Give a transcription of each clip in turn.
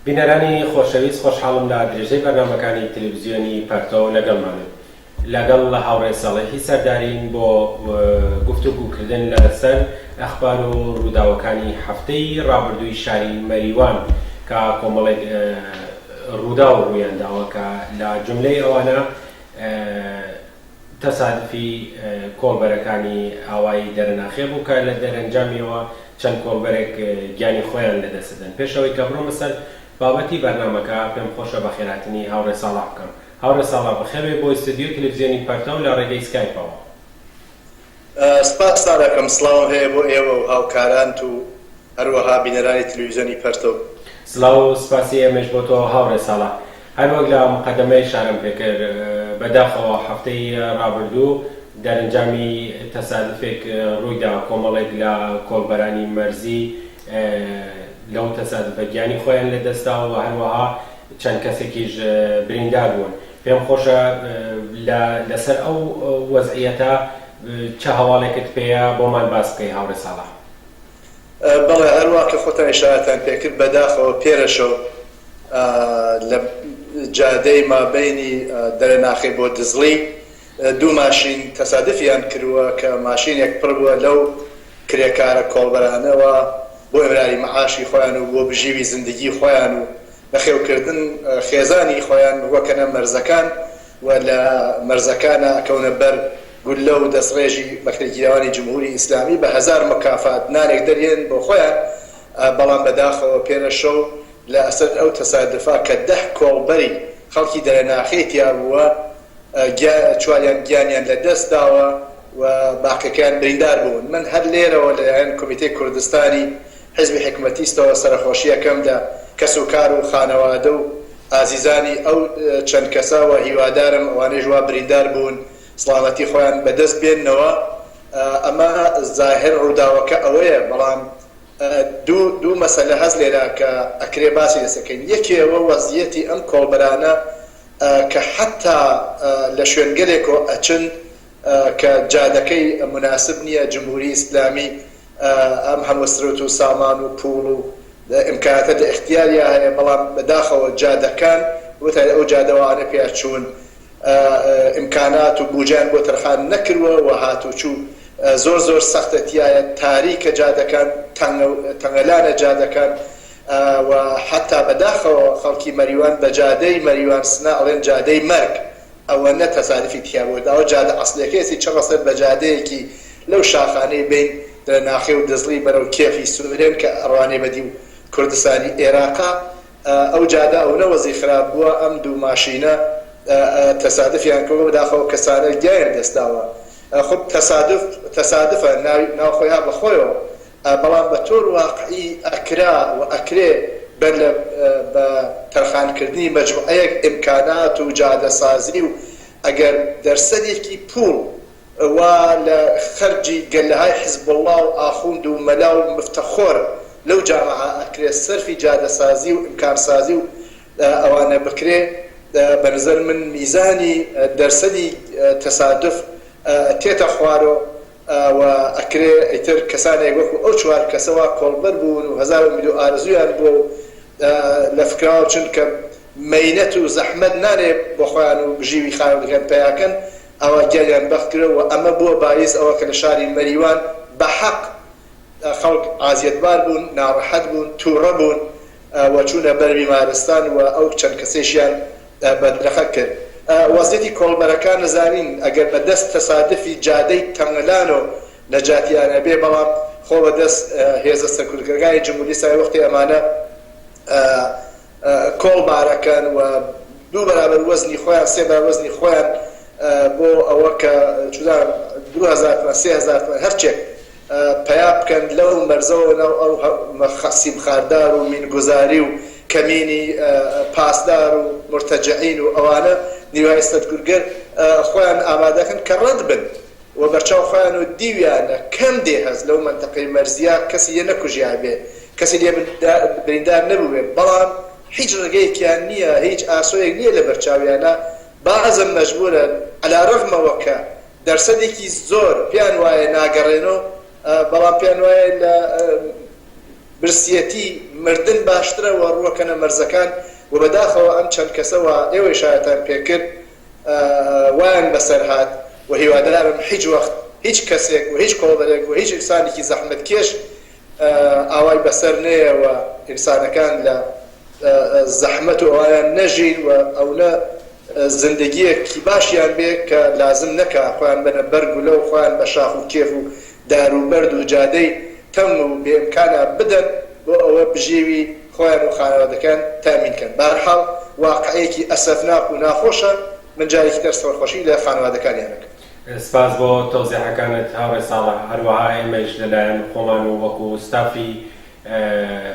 بینەرانی خۆشەویست خۆشحاڵم لە درێژەی بەرنامەکانی تەلەڤیزیۆنی پەرتۆ لەگەڵمانن لەگەڵ هاوڕێ ساڵحی سەردارین بۆ گفتوگوکردن لەسەر ئەخبار و ڕووداوەکانی هەفتەی ڕابردووی شاری مەریوان کە کۆمەڵێک ڕوودا و ڕوویانداوە کە لە جملەی ئەوانە تەسادفی کۆڵبەرەکانی ئاوایی دەرەناخێ بوو کە لە دەرەنجامیەوە چەند کۆڵبەرێک گیانی خۆیان لەدەستدەن. پێشەوەی کە بڕۆمە سەر بابەتی بەرنامەکە پێم خۆشە بە خێراتنی هاوڕێ ساڵح بکەم. هاوڕێ ساڵح بەخێربێ بۆ ئستودیۆ تەلەڤیزیۆنی پەرتۆ لە ڕێگەی سکایپەوە. سپاس ساڵەکەم، سڵاو هەیە بۆ ئێوە و هاوکارانت و هەروەها بینەرانی تەلەڤیزیۆنی پەرتۆ. سڵاو و سپاسی ئێمەش بۆ تۆ هاوڕێ ساڵح. هەروەک لە مقەدەمەی شارم پێکرد بەداخەوە هەفتەی ڕابردوو دەرەنجامی تەسادفێک ڕوویدا کۆمەڵێک لە کۆڵبەرانی مەرزی لەو تەسادفە گیانی خۆیان لەدەستداوە و هەروەها چەند کەسێکیش بریندار بوون. پێم خۆشە لەسەر ئەو وەزعیەتە چه هەواڵێکت پێیە بۆمان باس بکەی هاوڕێ ساڵح؟ بەڵێ هەروە کە خۆتان ئیشارەتان پێکرد بەداخەوە پێرەشەو لە جادەی مابەینی دەرەناخێ بۆ دزڵی دوو ماشین تەسادفیان کردووە کە ماشینێک پڕ بووە لەو کرێکارە کۆڵبەرانەوە بۆ ئێمراری مەعاشی خۆیان و بۆ بژیوی زندگی خۆیان و بەخێوکردن خێزانی خۆیان وەکەنە مەرزەکان و لە مەرزەکانە ئەکەونە بەر گولە و دەستڕێژی بەکرێگیراوانی جمهوری ئیسلامی بە هەزار مکافات نانێک دەرێن بۆ خۆیان. بەڵام بەداخەوە پێرەشەو لە ئەسەر ئەو تەسادفا کە 10 کۆڵبەری خەڵکی دەرەناخێتیا بووە چوالیان گیانیان لەدەست داوە و باقیەکان بریندار بوون. من هەر لێرەوە لەلایەن کۆمیتەی کوردستانی حیزبی حکومەتیستەوە سەرخۆشیەکەمدا کەس و کار و خانەوادە و ئازیزانی ئەو چەند کەساوە هیوادارم ئەوانەی وا بریندار بوون سڵامەتی خۆیان بەدەست بێننەوە. ئەمە ظاهر ڕووداوەکە ئەوەیە، بەڵام دوو مەسەلە هەست لێرە کە ئەکرێ باسی دەسەکەین. یەکێوە وەزعیەتی ئەم کۆڵبەرانە کە حتا لە شوێنگەلێکەوە ئەچن کە جادەکەی مناسب نییە جمهوری ئیسلامی ئەم هەموو سرۆت و سامان و پوڵ و ئیمکاناتە لە اختیاریا هەیە، بەڵام بەداخەوە جادەکان وتە ئەو جادەوانە پێ چوون ئیمکانات و بوجیان بۆ تەرخان نەکردووە و هاتوچوو زۆر سەختەتیایە، تاریکە جادەکان، تەنگەلانە جادەکان و حتا بەداخەوە خەڵکی مەریوان بە جادەی مەریوان سنا ئەڵێن جادەی مەرگ، ئەوە نە تەسادفی تیابوو، ئەوە جادە ئەسڵیەکەیەکی چەڕەسەر بە جادەیەکی لەو شاخانەی بین دەرەناخێ و دزڵی بەرەو کێفی سوورێن کە ئەڕوانێ بەدی و کوردستانی عێراقا. ئەو جادە ئەو نەوەزی خراپ بووە، ئەم دوو ماشینە تەسادفیان کردووە بەداخەوە کەسانە گیان دەستداوە. خۆ تەسادفە ناوخۆیها بەخۆیەوە، بەڵام بە تۆر واقعی ئەکرا و ئەکرێ بەر بە تەرخانکردنی مەجموعەیەک ئیمکانات و جادەسازی و ئەگەر دەرسەدێکی پوڵ وا لە خەرجی گەلەهای حیزب الله و ئاخوند و مەلا و مفتەخۆر لەو جامعە ئەکرێ سەرفی جادەسازی و ئیمکانسازی و ئەوانە بکرێ، بە نظر من میزانی دەرسەدی تەسادف تێتە خوارەوە و ئەکرێ ئیتر کەسانێک وەکو ئەو چوار کەسەوە کۆڵبەر بوون و هەزار میلیۆن ئارزویان بۆ لە فکراوە چونکە مەینەت و زەحمەت نانێ بۆ خۆیان و بژیوی خاوەنەکان پیاکەن، ئەوە گیانیان بەخت کردەوە. ئەمە بووە باعیس ئەوە کە لە شاری مەریوان بە حەق خەڵک ئازیەتبار بوون، ناڕەحەت بوون، تووڕە بوون و چوونە بەر بیمارستان و ئەو چەند کەسێکیان بەدرەخە کرد. وەزعیەتی کۆڵبەرەکان نزانین ئەگەر بەدەست تەسادفی جادەی تەنگەلان و نەجاتیانە بێ، بەڵام خۆ بەدەست هێزە سەرکردگەکانی جمهوری ئیسلامی وەختی ئەمانە کۆڵبارەکەن و دوو بەرابەر وەزنی خۆیان سێ بەرابەر وەزنی خۆیان بۆ ئەوە کە 2000 3000 هەرچێک پیا بکەن لەو مەرزەوە ئەو سیم خاردار و مینگوزاری و کەمینی پاسدار و مرتەجعین و ئەوانە نیروهای سەرکردگەر خۆیان ئامادەکەن کە ڕەت بن و بەرچاو خۆیان و دیویانە کەم دێ هەز لەو منتەقەی مەرزیە کەسی لێ نەکوژیا بێ، کەسی لێ بریندار نەبووێ، بەڵام هیچ ڕێگەیەکیان نییە، هیچ ئاسۆیەک نییە لە بەرچاویانە. بەعەزم مەجبورن عەلا ڕەغمەوە کە دەرسەدێکی زۆر پێیان وایە ناگەڕێنەوە، بەڵام پێیان وایە لە برسیەتی مردن باشترە و ڕووەکەنە مەرزەکان و بەداخەوە ئەم چەند کەسەوە ئێوەی شایەتان پێکرد وایان بەسەر هات و هیوادارم هیچ وەخت هیچ کەسێک و هیچ کۆڵبەرێک و هیچ ئینسانێکی زەحمەتکێش ئاوای بەسەر نەیەوە ئینسانەکان لە زەحمەت و ئەویان نەژین و ئەو نە زندگیەکی باشیان بێ کە لازم نەکا خۆیان بنە بەرگ و لەو خۆیان بە شاخ و کێف و دار و بەرد و جادەی تەم و بێمکانە بدەن بۆ ئەوە بژێوی خۆیان و خانەوادەکان تامینکەن. بەهەرحاڵ واقعەیەکی ئەسەفناک و ناخۆشە من جارێکی تر سەرخۆشی لە خانەوادەکانیانەکەم. سپاس بۆ تۆزیحەکانت هاوڕێ ساڵح. هەروەها ئێمەش لەلایەن خۆمان و وەکو ستافی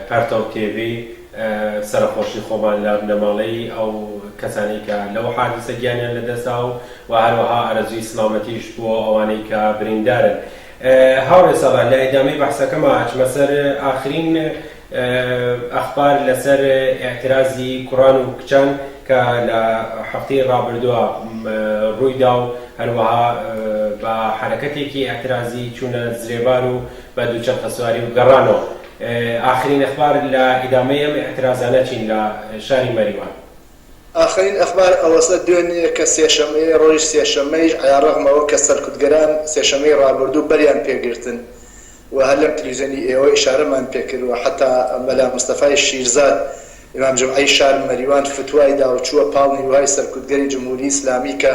پەرتەو تێڤی سەرخۆشی خۆمان لە بنەماڵەی ئەو کەسانی کە لەو حادثە گیانیان لەدەستا و هەروەها ئارەزووی سلامەتیش بۆ ئەوانەی کە بریندارن. هاوڕێ ساڵح لە ئیدامەی بەحسەکەمە ئاچمە سەر ئاخرین ئەخبار لەسەر ئاعترازی کوڕان و کچان کە لە هەفتەی ڕابردووە ڕوویدا و هەروەها بە حرەکەتێکی ئاعترازی چوونە زرێبار و بە دووچەرخە سواری و گەڕانەوە. آخرین ئەخبار لە ئیدامەی ئەم ئاعترازانە چین لە شاری مەریوان؟ آخرین ئەخبار ئەوەسە دوێنێ کە سێشەمەی ڕۆژی سێشەمەی علیارەغمەوە کە سەرکوتگەران سێشەمەی ڕابردوو بەریان پێگرتن و هەر لەم تەلەڤیزیۆنی ئێوە ئیشارەمان پێکرد و حتا مەلا مستەفای شیرزاد ئیمام جەمعەی شار مەریوان فتوای دا و چووە پاڵ نیروهای سەرکوتگەری جمهوری ئیسلامی کە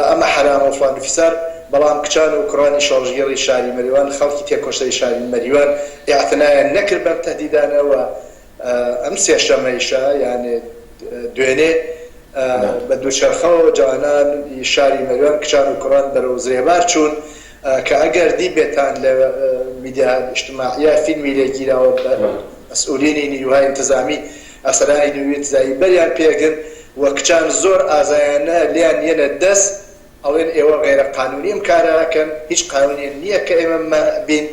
ئەمە حرامە و فلان و فیسار، بەڵام کچان و کوڕانی شۆڕژگەڕی شاری مەریوان خەڵکی تێکۆشەی شاری مەریوان ئیعتنایان نەکرد بەم تەهدیدانەوە. ئەم سێشەمەیشە یانێ دوێنێ بە دووچەرخەوە جوانان شاری مەریوان کچان و کوڕان بەرەو زرێبار چوون کە ئەگەر دیبێتان لە میدیا ئیجتیماعیە فیلمی لێگیراوە بە مەسئولینی نیروهای انتظامی ئەفسەرانی نیروی انتظامی بەریان پێگرن و کچان زۆر ئازایانە لیان یەنە دەست ئەڵێن ئێوە غێرە قانونی ئەم کارەکەن، هیچ قانونی نییە کە ئێمە بین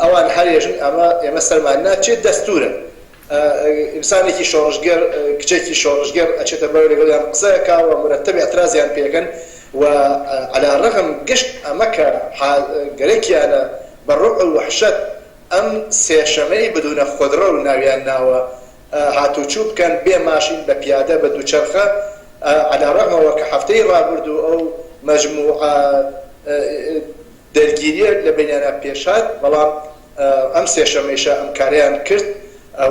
ئەوان هەرێژن ئەمە ئێمە سەرمان ناچێت دەستورە. ئینسانێکی شۆڕژگەر کچێکی شۆڕژگەر ئەچێتە بەر لەگەڵیان قسەیەکاوە مرەتەب ئەترازیان پێکەن و عەلارەغم گشت ئەمە کە گەرەکیانە بە ڕوع و وەحشەت ئەم سێشەمەی بدونە خۆدڕە و ناویان ناوە هاتوچوو بکەن بێ ماشین بە پیادە بە دووچەرخە عەلارەغمەوە کە هەفتەی ڕابردوو ئەو مەجموعە دەرگیریە لە بینیانە پێشات، بەڵام ئەم سێشەمەیشە ئەم کاریان کرد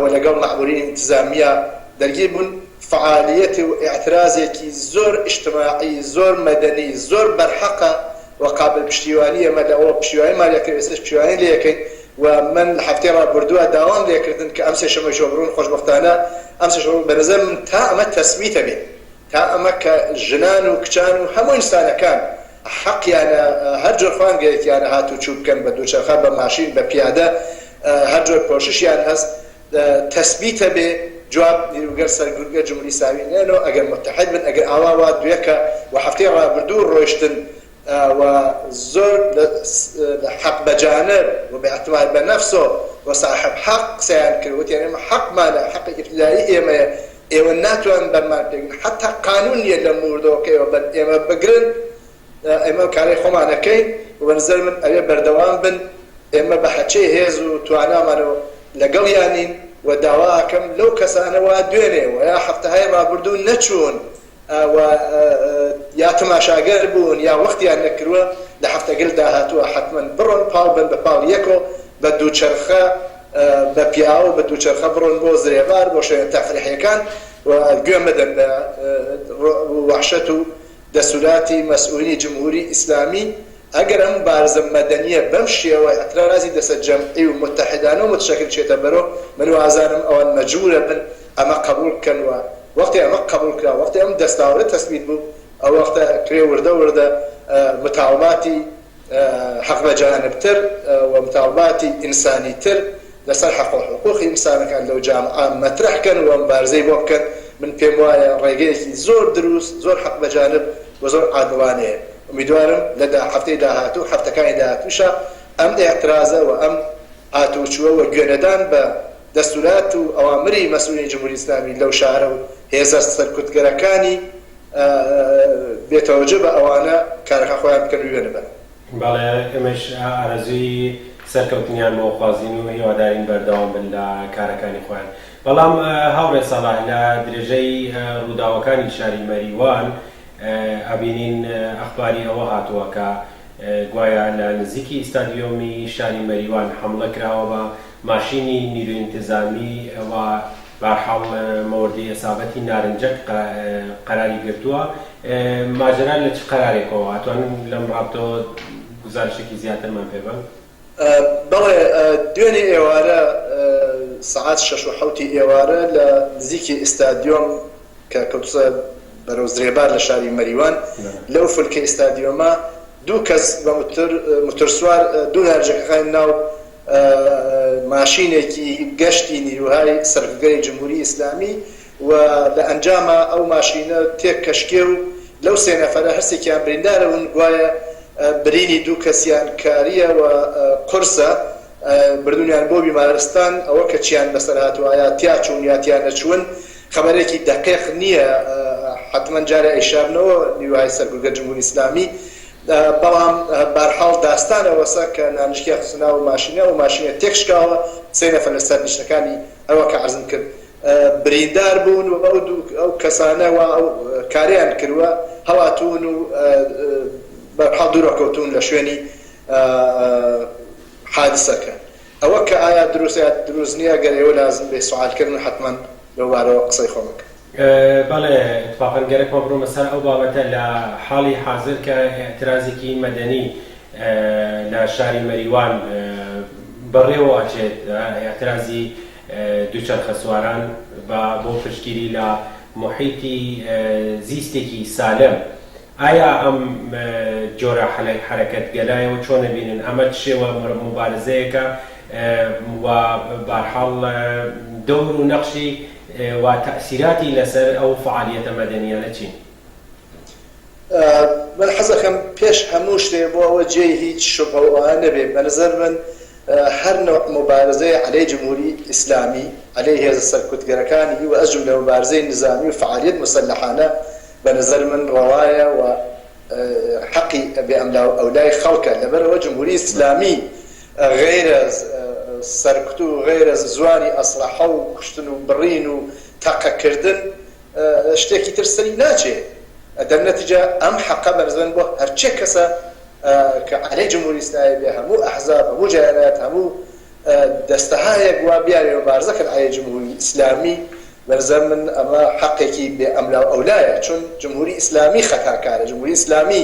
و لەگەڵ مەحبوورین انتزامیە دەرگیر بوون. فعالیەتی و ئاعترازێکی زۆر ئیجتیماعی، زۆر مەدەنی، زۆر بەرحەقە و قابل پشتیوانی ئەمە لەوە پشتیوانیمان لێکرد، ئێستش پشتیوانی لێکەین و من لە هەفتەی ڕابردووە داوام لێکردن کە ئەم سێشەمەیشە بڕۆن. خۆشبەختانە ئەم سێشەمە بەنظر من تا ئەمە تەسمیتە بێت، تا ئەمە کە ژنان و کچان و هەموو ئینسانەکان حەقیانە هەر جۆر خوانگەیەکیانە هاتوچوو بکەن بە دووچەرخە بە ماشین بە پیادە، هەر جۆر پۆششیان هەست تەسبیتە بێ. جواب نیروگەر سەرکوتگەر جمهوری ئیسلامی نێنەوە ئەگەر متحد بن، ئەگەر ئاوا دوێکە و هەفتەی ڕابردوو ڕۆیشتن و زۆر حەق بەجانب و بەئەتماد بە نەفسۆ و صاحب حەق قسەیان کرد، وتیان ئێمە حەقمانە، حەقی ئیبتیدایی ئێمەیە، ئێوە ناتوان بەرمان پێگرن، حتا قانون نیە لە موردەوەکەیەوە ئێمە بگرن، ئێمە کارەی خۆمانەکەین و بەنظر من ئەوێ بەردەوام بن. ئێمە بە حەچەی هێز و توانامانەوە لەگەڵیانین و داواکەم لەو کەسانەوە دوێنێ و یا هەفتەهای ڕابردوو نەچوون و یا تەماشاگەر بوون یا وەختیان نەکردووە لە هەفتەگەل داهاتووە حتمەن بڕۆن پاڵ بن بە پاڵ یەکۆ بە دووچەرخە بە پیاوە بە دووچەرخە بڕۆن بۆ زرێبار بۆ شوێنە تەفریحیەکان و گوێم بدەن بە وەحشەت و دەسولاتی مەسئولی جمهوری ئیسلامی. ئەگەر ئەم بارزە مەدەنیە بەم شێوە ئەترازی دەسە جەمعی و متحدانە و متشەکل چێتە بەرەو، من وازانم ئەوان مەجبورە بن ئەمە قبول بکەنەوە. وەختی ئەمە قبول کرا، وەختی ئەم دەستاوردە تەسبیت بوو، ئەو وەختە کرێ وردە متاوباتی حەق بەجانبتر و متاوباتی ئینسانیتر لەسەر حەق و حقوقی ئینسانەکان لەو جامعە مەترەحکەن و ئەم بارزەی بۆ بکەن. من پێم وایە ڕێگەیەکی زۆر دروست، زۆر حەق بەجانب و زۆر عادڵانەیە. امیدوارم لە هەفتەی داهاتوو هەفتەکانی داهاتووشە ئەم ئێعترازە و ئەم هاتوچووە و گوێنەدان بە دەستورات و ئەوامری مەسئولین جمهوری ئیسلامی لەو شارە و هێزە سەرکوتگەرەکانی بێتەوەجە بە ئەوانە کارەکە خۆیان بکەن و وێنە بن. بەڵێ ئێمەش ئارەزووی سەرکەوتنیان بۆ خوازین و هیوادارین بەردەوام بن لە کارەکانی خۆیان. بەڵام هاوڕێ ساڵح لە درێژەی ڕووداوەکانی شاری مەریوان ئەبینین ئەخباری ئەوە هاتووە کە گوایە لە نزیکی ئیستادیۆمی شاری مەریوان حملە کراوە بە ماشینی نیروی انتیزامی و بەرحاڵ مەوردی ئەسابەتی نارنجەک قەراری گرتووە. ماجرا لە چ قەرارێکەوە ئەتوانن لەم ڕابطەوە گزارشێکی زیاترمان پێ بن؟ بەڵێ دوێنێ ئێوارە سەعات 6:07 ئێوارە لە نزیکی ئیستادیۆم کە کەوتووە بەرەو زرێبار لە شاری مەریوان لەو فولکە ئیستادیۆمە دوو کەس بە موتۆرسوار دوو نارنجەکەخان ناو ماشینێکی گەشتی نیروهای سەرکردەی جمهوری ئیسلامی و لە ئەنجامە ئەو ماشینە تێک کەشکێ و لەو سێ نەفەرە هەرسێکیان بریندارەون گوایە برینی دوو کەسیان کاریە و قورسە بردوونیان بۆ بیمارستان ئەوە کە چیان بەسەر هاتووایە تیا چوون یا تیان نەچوون خەبەرێکی دەقیق نییە حتمما جارە ئەیشارنەوە نیروهای سەرکردە جمهوری ئیسلامی بەڵام بەرحاڵ داستانە وەسە کە نانشکی خستنا و ماشینە و ماشینە تێکشکاوە سێ نەفەر لەسەر نیشتەکانی ئەوە کە عەرزم کرد بریندار بوون و ئەو کەسانە و ئەو کاریان کردووە هەڵاتوون و بەرحاڵ دوورەکەوتون لە شوێنی حادسەکە. ئەوە کە ئایا دروست نییە گەر ئێوە لازم بێ سوالکردن حتمما لەوبارەوە قسەی خۆمەکە. بەڵێ اتفاقاً گەرەکمە بڕۆمە سەر ئەو بابەتە لە حاڵی حاضر کە ئێعترازێکی مەدەنی لە شاری مەریوان بەڕێوە ئەچێت ئێعترازی دووچەرخە سواران بۆ پشتگیری لە محیطی زیستێکی سالم. ئایا ئەم جۆرە حرەکەت گەلایەوە چۆن بینن ئەمە شێوە مبارزەیەکە و بەرحاڵ دەور و نەقشی و تأثیراتی لەسەر ئەو فعالیەتە مەدەنیانە چین؟ من حەزەکەم پێش هەموو شتێ بۆ ئەوە جێ هیچ شوبهەوە نەبێت بەنظر من هەر نوع مبارزەی عەلەی جمهوری ئیسلامی عەلەی هێزە سەرکوتگەرەکانی و ئەجملە مبارزەی نظامی و فعالیەت مسلحانە بەنظر من ڕەوایە و حەقی بێ ئەملاو ئەولای خەڵکە لەبەرەوە جمهوری ئیسلامی غیرە سەرکوت و غیرە زوانی ئەسلحە و کوشتن و بڕین و تەقەکردن شتێکی تر سەری ناچێت. دەرنەتیجە ئەم حەقە بەنظر بۆ هەرچێ کەسە کە عەلەی جمهوری ئیسلامی بێ هەموو ئەحزاب هەموو جایەنات هەموو دەستەهایەک وا بیارێ مبارزەکەن عەلەی جمهوری ئیسلامی بەنظر من ئەمە حەقێکی بێ ئەملاو ئەولایە چون جمهوری ئیسلامی خەتاکارە. جمهوری ئیسلامی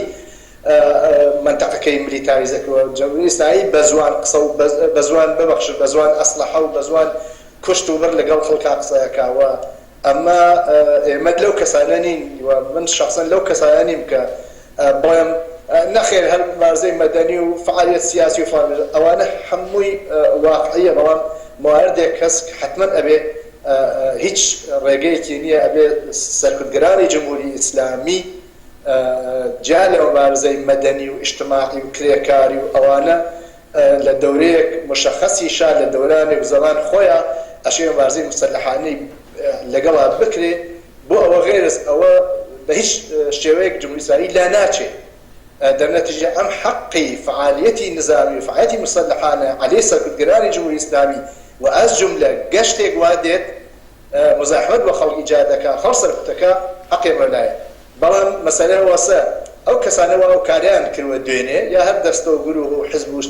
منطقەکەی ملیتاریزەکەوە جمهوری ئیسلامی بە زوان قسە و بە زوان ببەخشن بە زوان ئەسلحە و بە زوان کوشت و بڕ لەگەڵ خەڵکا قسەیەکاوە. ئەمە ئێمە لەو کەسانە نین و من شخصەن لەو کەسانە نیم کە بڵێم نەخێر هەر مبارزەی مەدەنی و فعالیەت سیاسی و فعالیت ئەوانە هەمووی واقعیە بەڵام مواردێک کەس حتمما ئەبێ هیچ ڕێگەیەکی نییە ئەبێ سەرکردگەرانی جمهوری ئیسلامی جا لە مبارزەی مەدەنی و ئیجتماعی و کرێکاری و ئەوانە لە دەورەیەک مشەخەسیشا لە دەورانێک زەمان خۆیان ئەشێ مبارزەی مسلحانەی لەگەڵا بکرێ بۆ ئەوە غێرز ئەوە بە هیچ شێوەیەک جمهوری ئیسلامی لا ناچێت. دەرنەتیجە ئەم حەقی فعالیەتی نظامی و فعالیەتی مسلحانە عەلەی سەرکردگەرانی جمهوری ئیسلامی و ئەز جملە گەشتێک وا دێت مزاحمەت بە خەڵکی جادەکە خەڵ سەرکوتەکە حەقی مەولایە. بەڵام مەسەلە وەسە ئەو کەسانەوە ئەو کاریان کردوە دوێنێ یا هەر دەستە و گروه و حزب و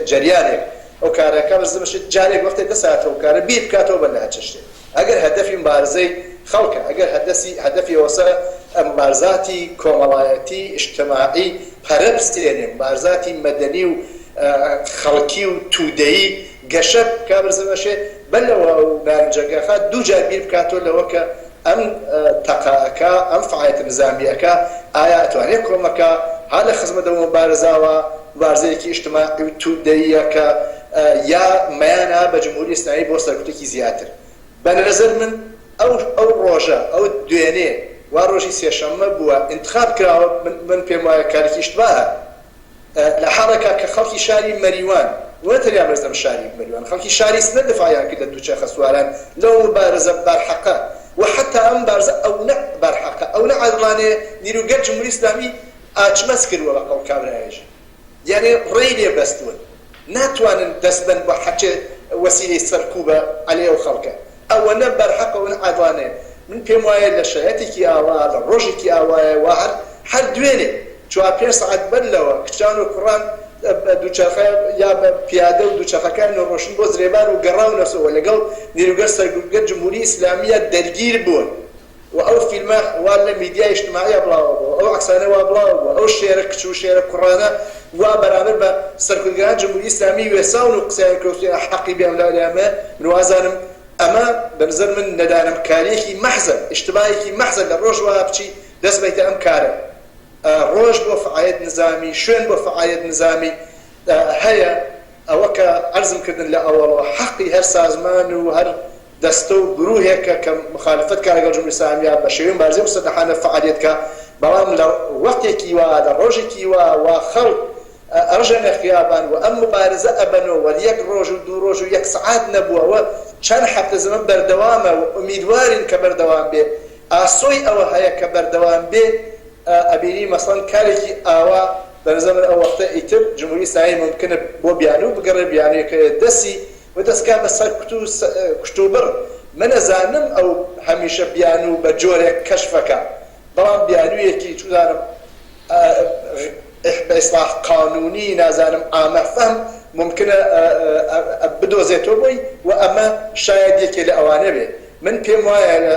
جەریانێک ئەو کارەکە بەرز بشێت جارێک وەختێک دەساتەوە کارە بیر بکاتەوە بە لە چ شتێک. ئەگەر هەدەفی مبارزەی خەڵکە ئەگەر هەدەفی وەسە مبارزاتی کۆمەڵایەتی ئیجتماعی پەرە بستێنێ مبارزاتی مەدەنی و خەڵکی و تودەیی گەشە بکا بەرز بەشێ بەلەوە و نارنجەکەخات دوو جار بیر بکاتەوە لەوە کە ئەم تەقاەکە ئەم فعالیەتە نظامیەکە ئایا ئەتوانێت کۆمەکە ها لە خزمەتەوە مبارزاوە مبارزەیەکی ئیجتماعی و تودەییەکە یا مەیانە بە جمهوری ئیسلامی بۆ سەرکوتێکی زیاتر. بەنظر من ئەو ڕۆژە ئەو دوێنێ وا ڕۆژی سێشەممە بووە انتخاب کراوە من پێم وایە کارێکی اشتباهە لە حاڵێکە کە خەڵکی شاری مەریوان وەتەریان بەرزەم شاری مەریوان خەڵکی شاری سنە دفاعیان کردە دووچەرخە سواران لەو مبارزە بەرحەقە وحتى ئەم بارزە ئەو نە بەرحەقە ئەو نە عەدڵانێ نیروگەر جمهوری ئیسلامی ئاچمەس کردووە بە قەڵ کابرایەژ یعنی ڕێی لێ بەستوون ناتوانن دەستبەن بە حەچێ وەسیلەی سەرکوبە عەلێ ئەو خەڵکە ئەوەنە بەرحەقە و عادوانەیە من پێم وایە لە شایەتێکی ئاوا لە ڕۆژێکی ئاوایە و هەر دوێنێ 4 سەعات بەر لەوە کچان و کوڕان دووچەرخە یا پیادە و دووچەرخەکان ڕۆشن بۆ زرێبان و گەڕاونەسەوە لەگەڵ نیروگەر سەرکردگە جمهوری ئیسلامیە دەرگیر بوون و ئەو فیلمە وا لە میدیای اجتماعیە بڵاوە بوو ئەو عەکسانە وا بڵاوە بوو ئەو شێرە کچ و شێرە کوڕانە وا بەرامبەر بە سەرکردگەکان جمهوری ئیسلامی وێساون و قسەیان کەوتویە حەقی بێم لەلایەمە من وازانم ئەمە بەنظر من نەدانمکاریەکی مەحزە ئیجتماعیەکی مەحزە لە ڕۆژ وا بچی دەست بەیتە ئەم کارە ڕۆژ بۆ فعالیت نظامی شوێن بۆ فعالیت نظامی هەیە ئەوە کە عەرزم کردن لە ئەوڵەوە حەقی هەر سازمان و هەر دەستە و گروهێکە کە مخالفت کار لەگەڵ جمهوری ئیسلامیە بە شێوەیەکی بارزی و سەدەحانە فعالیت کە بەڵام لە وەختێکی وا لە ڕۆژێکی وا خەڵک ئەڕژەنە خیابان و ئەم مبارزە ئەبەنەوە یەک ڕۆژ و دوو ڕۆژ و یەک سەعات نەبووەوە چەند هەفتە زەمن بەردەوامە و ئومیدوارین کە بەردەوام بێ ئاسۆی ئەوە هەیە کە بەردەوام بێ ئەبینی مەسەڵەن کارێکی ئاوا بەنظر ئەو وەختە ئیتر جمهوری ئیسلامی ممکنە بۆ بیانوو بگەڕێ بیانوویەکە دەستی و دەستکا بە سەر کوشت و بڕ من نەزانم ئەو هەمیشە بیانوو بە جۆرێک کەشفەکە بەڵام بیانوویەکی چودانم بە ئیسلاح قانونی نازانم ئامەفەم ممکنە بدۆزێتەوە بۆی و ئەمە شاید یەکێ لە ئەوانە بێ من پێم وایە لە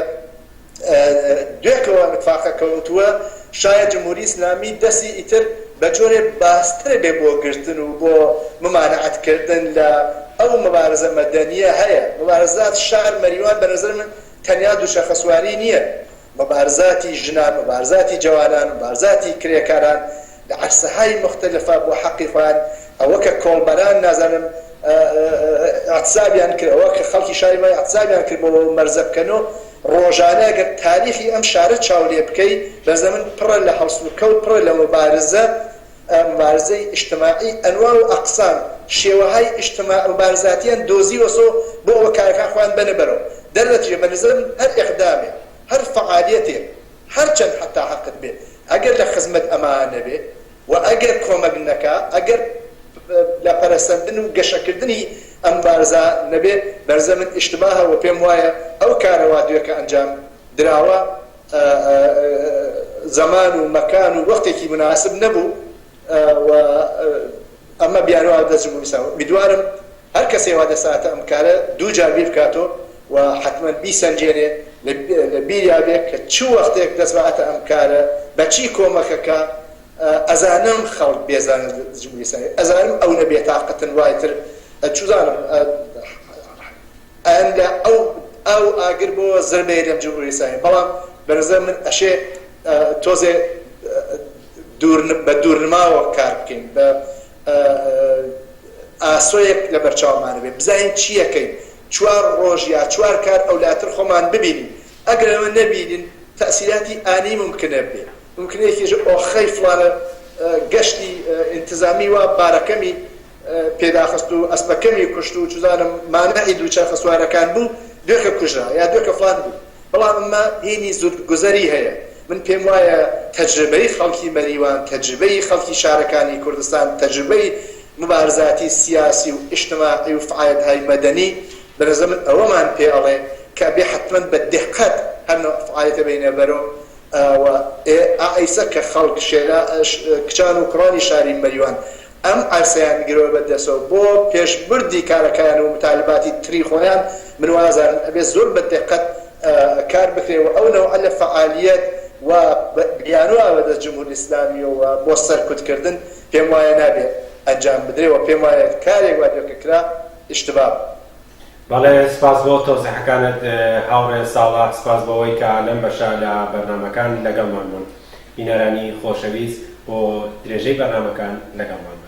دوێکەوە متفاقە کەوتووە شاید جمهوری ئیسلامی دەستی ئیتر بە جۆرێ باسترە بێ بۆ گرتن و بۆ ممانعەتکردن لە ئەو مبارزە مەدەنیە هەیە مبارزات شار مەریوان بە نەزەر من تەنیا دووشەخەسواری نییە مبارزاتی ژنان مبارزاتی جوانان مبارزاتی کرێکاران لە عەرسەهای مختلفە بۆ حەقی خۆیان ئەوە کە کۆڵبەران نازانم اعتصابیان کرد ئەوە کە خەڵکی شاری مای اعتصابیان کرد بۆ مەرزە بکەنەوە ڕۆژانە ئەگەر تاریخی ئەم شارە چاو لێ بکەی بەزەمن پڕە لە هەڵسو و کەوت پڕە لە مبارزەی ئیجتماعی ئەنوا و ئەقسام شێوەهای مبارزاتیان دۆزیوەسۆ بۆ ئەوە کارەکان خۆیان بەنە بەرەوە دەرنەتیجە بە نظرم هەر ئیقدامێ هەر فعالیەتێ هەر چەند حتا حەقت بێ ئەگەر لە خزمەت ئەمانە بێ و ئەگەر کۆمەک نەکا ئەگەر لە پەرەسەندن و گەشەکردنی ئەم بارزە نەبێ بەرزە من ئیشتباهە و پێم وایە ئەو کارەوا دوێکە ئەنجام دراوە زەمان و مەکان و وەختێکی مناسب نەبوو و ئەمە بیانوە دەستجمهوری ئیسلامی میدوارم هەر کەسێ وا دەساتە ئەم کارە دوو جار بیر بکاتەوە و حتمما بیسەنجێنێ لە بیریا بێ کە چ وەختێک دەسباتە ئەم کارە بە چی کۆمەکەکە ئەزانم خەڵک بێزانن جمهوری ئیسلامی ئەزانم ئەو نەبێ تاقەتن وایتر چوزانم ئەندە ئەو ئاگر بۆ زربەیە لەم جمهوری ئیسلامی بەڵام بەنظر من ئەشێ تۆزێ بە دوورنماوە کار بکەین بە ئاسۆیەک لە بەرچاومانە بێ بزانین چیەکەین 4 ڕۆژ یا 4 کار ئەولاتر خۆمان ببینین ئەگەر ئەمە نەبینین تەسیراتی ئانی ممکنە بێ ممکنەیەکیش ئۆخەی فڵانە گەشتی انتزامی و بارەکەمی پێداخست و ئەسپەکەمی کوشت و چوزانم مانەعی دووچەرخە سوارەکان بوو دوێکە کوژرا یا دوێکە فڵان بوو بەڵام ئەمە هێنی زودگوزەری هەیە من پێم وایە تەجربەی خەڵکی مەریوان تەجربەی خەڵکی شارەکانی کوردستان تەجربەی مبارزاتی سیاسی و ئیجتماعی و فعالیەت‌های مەدەنی بەنظر من ئەوەمان پێ ئەڵێ کە بێ حتمەن بە دقت هەر نوع فعالیەتە بینە بەرەوە و ئایسە کە خەڵک کچان و کوڕانی شاری مەریوان ئەم عەرسەیان گرەوە بەدەستەوە بۆ پێشبردی کارەکەیان و متالباتی تری خۆیان من وازانم ئەبێ زۆر بە دقت کار بکرێەوە ئەو نەوعە لە فعالیەت و بیانوە بەدەست جمهوری ئیسلامی و بۆ سەرکوتکردن پێم وایە نابێ ئەنجام بدرێەوە پێم وایە کارێک وا دەکرا ئیشتباه بەڵێ سپاس بۆ تۆزیحەکانت هاوڕێ ساڵح سپاس بەوەی کە لەم بەشە لە بەرنامەکان لەگەڵمان بوون بینەرانی خۆشەویست بۆ درێژەی بەرنامەکان لەگەڵمان